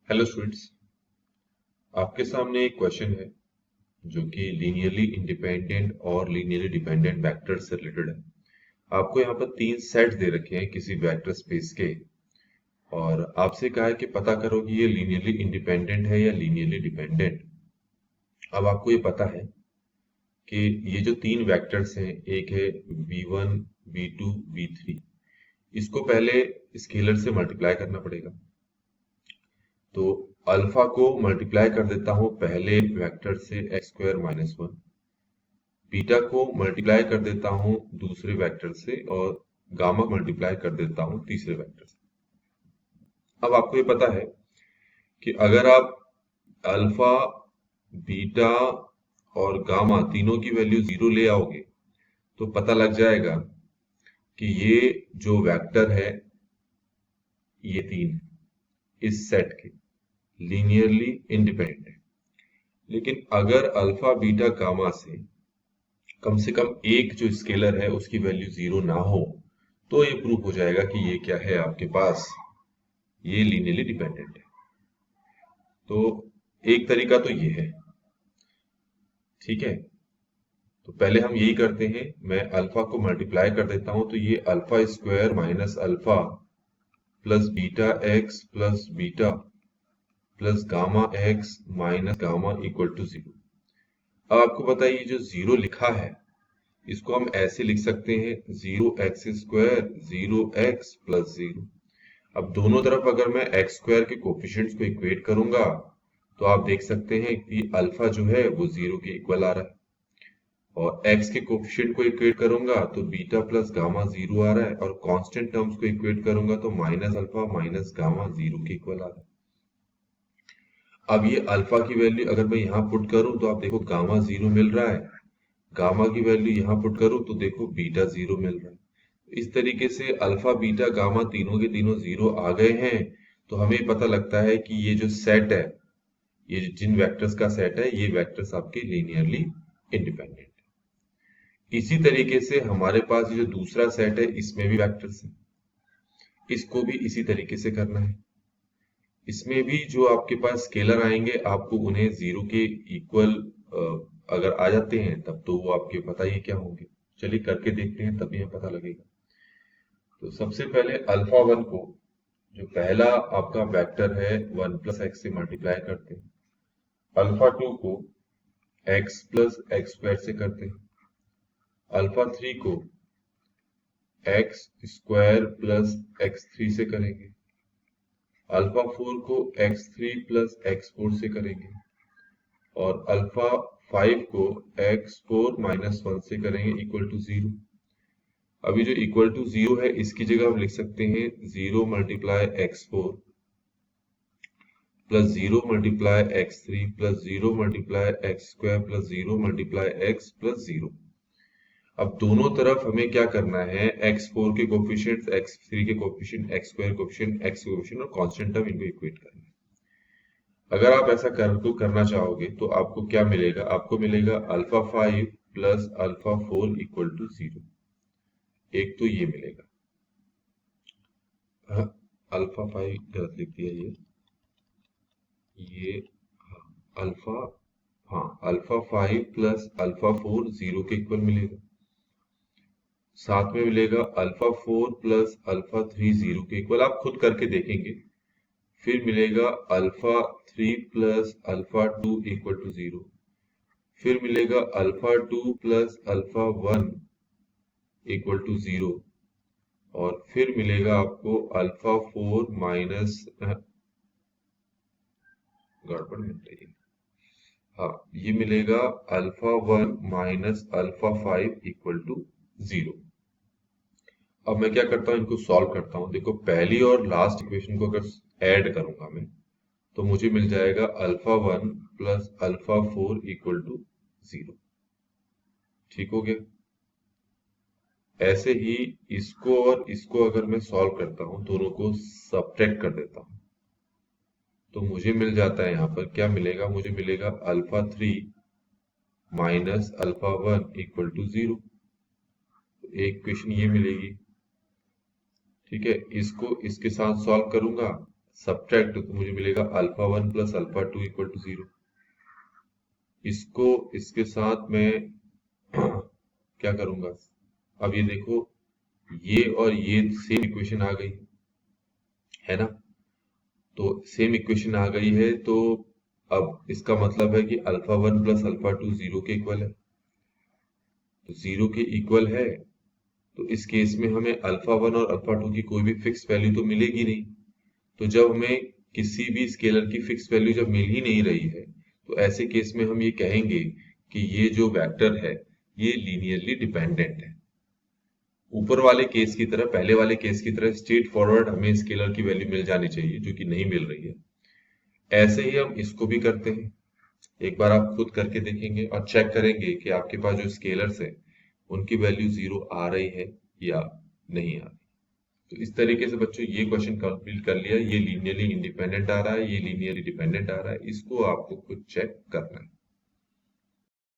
Hello students, आपके सामने एक क्वेश्चन है जो कि लीनियरली इंडिपेंडेंट और लीनियरली डिपेंडेंट वेक्टर से रिलेटेड है। आपको यहाँ पर तीन सेट दे रखे हैं किसी वेक्टर स्पेस के और आपसे कहा है कि पता करो कि ये लीनियरली इंडिपेंडेंट है या लीनियरली डिपेंडेंट। अब आपको ये पता है कि ये जो तीन वेक्टर्स हैं, एक है v1, v2, v3, इसको पहले स्केलर से मल्टीप्लाई करना पड़ेगा। तो अल्फा को मल्टीप्लाई कर देता हूं पहले वेक्टर से x square minus one, beta को मल्टीप्लाई कर देता हूं दूसरे वेक्टर से और गामा मल्टीप्लाई कर देता हूं तीसरे वेक्टर से। अब आपको ये पता है कि अगर आप अल्फा, बीटा और गामा तीनों की वैल्यू जीरो ले आओगे तो पता लग जाएगा कि ये जो वेक्टर है ये तीन इस सेट के लीनियरली इंडिपेंडेंट है। लेकिन अगर अल्फा, बीटा, गामा से कम एक जो स्केलर है उसकी वैल्यू जीरो ना हो तो ये प्रूफ हो जाएगा कि ये क्या है आपके पास, ये लीनियरली डिपेंडेंट है। तो एक तरीका तो ये है, ठीक है। तो पहले हम यही करते हैं, मैं अल्फा को मल्टीप्लाई कर देता हूं तो ये alpha square minus alpha plus beta x plus beta plus gamma x minus gamma equal to zero. अब आपको पता है ये जो जीरो लिखा है इसको हम ऐसे लिख सकते हैं, zero x square zero x plus zero. अब दोनों तरफ अगर मैं एक्स स्क्वायर के कोफिशिएंट्स को इक्वेट करूंगा तो आप देख सकते हैं कि अल्फा जो है वो जीरो के इक्वल आ रहा है और एक्स के कोफिशिएंट को इक्वेट करूंगा तो बीटा प्लस गामा जीरो आ रहा है और कांस्टेंट टर्म्स को इक्वेट करूंगा तो minus alpha minus gamma zero के इक्वल आ रहा है। अब ये अल्फा की वैल्यू अगर मैं यहाँ पुट करूं तो आप देखो गामा जीरो मिल रहा है, गामा की वैल्यू यहाँ पुट करूं तो देखो बीटा जीरो मिल रहा है। इस तरीके से अल्फा, बीटा, गामा तीनों के तीनों जीरो आ गए हैं तो हमें पता लगता है कि ये जो सेट है, ये जिन वेक्टर्स का सेट है, ये वेक्टर्स आपके लीनियरली इंडिपेंडेंट है। इसी तरीके से हमारे पास ये जो दूसरा सेट है इसमें भी वेक्टर्स हैं, इसको भी इसी तरीके से करना है। इसमें भी जो आपके पास स्केलर आएंगे आपको उन्हें जीरो के इक्वल अगर आ जाते हैं तब तो वो आपके पता ही क्या होंगे। चलिए करके देखते हैं तभी हमें पता लगेगा। तो सबसे पहले अल्फा वन को, जो पहला आपका वेक्टर है, वन प्लस एक्स से मल्टीप्लाई करते हैं। अल्फा टू को एक्स प्लस एक्स स्क्वायर से करते हैं। अल्फा थ्री को x square plus x three से करेंगे। अल्फा फोर को x three plus x four से करेंगे और अल्फा फाइव को एक्स फोर माइनस वन से करेंगे इक्वल टू जीरो। अभी जो इक्वल टू जीरो है इसकी जगह हम लिख सकते हैं zero multiply x four plus zero multiply x three plus zero multiply x square plus zero multiply x plus zero. अब दोनों तरफ हमें क्या करना है, एक्स फोर के कोफिशिएंट्स, एक्स थ्री के coefficient, x square coefficient, x के कोफिशिएंट और कांस्टेंट टर्म इनको इक्वेट करना है। अगर आप ऐसा करना चाहोगे तो आपको क्या मिलेगा, आपको मिलेगा alpha five plus alpha four equal to zero. एक तो ये मिलेगा, हाँ, अल्फा फाइव गलत लिख दिया ये हाँ, अल्फा, हाँ, alpha five plus alpha four zero के इक्वल मिलेगा। साथ में मिलेगा alpha four plus alpha three zero के इक्वल, आप खुद करके देखेंगे। फिर मिलेगा alpha three plus alpha two equal to zero. फिर मिलेगा alpha two plus alpha one equal to zero और फिर मिलेगा आपको अल्फा फोर माइनस, गड़बड़ मिल रही है, हाँ, ये मिलेगा alpha one minus alpha five equal to zero. अब मैं क्या करता हूँ, इनको सॉल्व करता हूँ। देखो पहली और लास्ट इक्वेशन को अगर ऐड करूंगा मैं तो मुझे मिल जाएगा alpha one plus alpha four equal to zero. ठीक हो गया। ऐसे ही इसको और इसको अगर मैं सॉल्व करता हूं, दोनों को सब्ट्रैक्ट कर देता हूं तो मुझे मिल जाता है, यहाँ पर क्या मिलेगा, मुझे मिलेगा alpha three minus alpha one equal to zero. एक इक्वेशन ये मिलेगी, ठीक है। इसको इसके साथ सॉल्व करूंगा, सब्ट्रैक्ट तो मुझे मिलेगा alpha 1 plus alpha 2 equal to 0। इसको इसके साथ मैं क्या करूंगा, अब ये देखो, ये और ये सेम इक्वेशन आ गई है ना। तो सेम इक्वेशन आ गई है, तो अब इसका मतलब है कि अल्फा 1 प्लस अल्फा 2 0 के इक्वल है। तो 0 के इक्वल है, तो इस केस में हमें अल्फा 1 और अल्फा 2 की कोई भी फिक्स वैल्यू तो मिलेगी नहीं। तो जब हमें किसी भी स्केलर की फिक्स वैल्यू जब मिल ही नहीं रही है, तो ऐसे केस में हम ये कहेंगे कि ये जो वेक्टर है ये लीनियरली डिपेंडेंट है। ऊपर वाले केस की तरह, पहले वाले केस की तरह स्ट्रेट फॉरवर्ड हमें स्केलर की वैल्यू मिल जानी चाहिए, जो कि नहीं मिल रही है। ऐसे ही हम इसको भी करते हैं। एक बार आप खुद करके देखेंगे और चेक करेंगे कि आपके पास जो स्केलर्स है उनकी वैल्यू 0 आ रही है या नहीं आ रही। तो इस तरीके से बच्चों ये क्वेश्चन कंप्लीट कर लिया। ये लीनियरली इंडिपेंडेंट आ रहा है, ये लीनियरली डिपेंडेंट आ रहा है, इसको आपको खुद चेक करना है।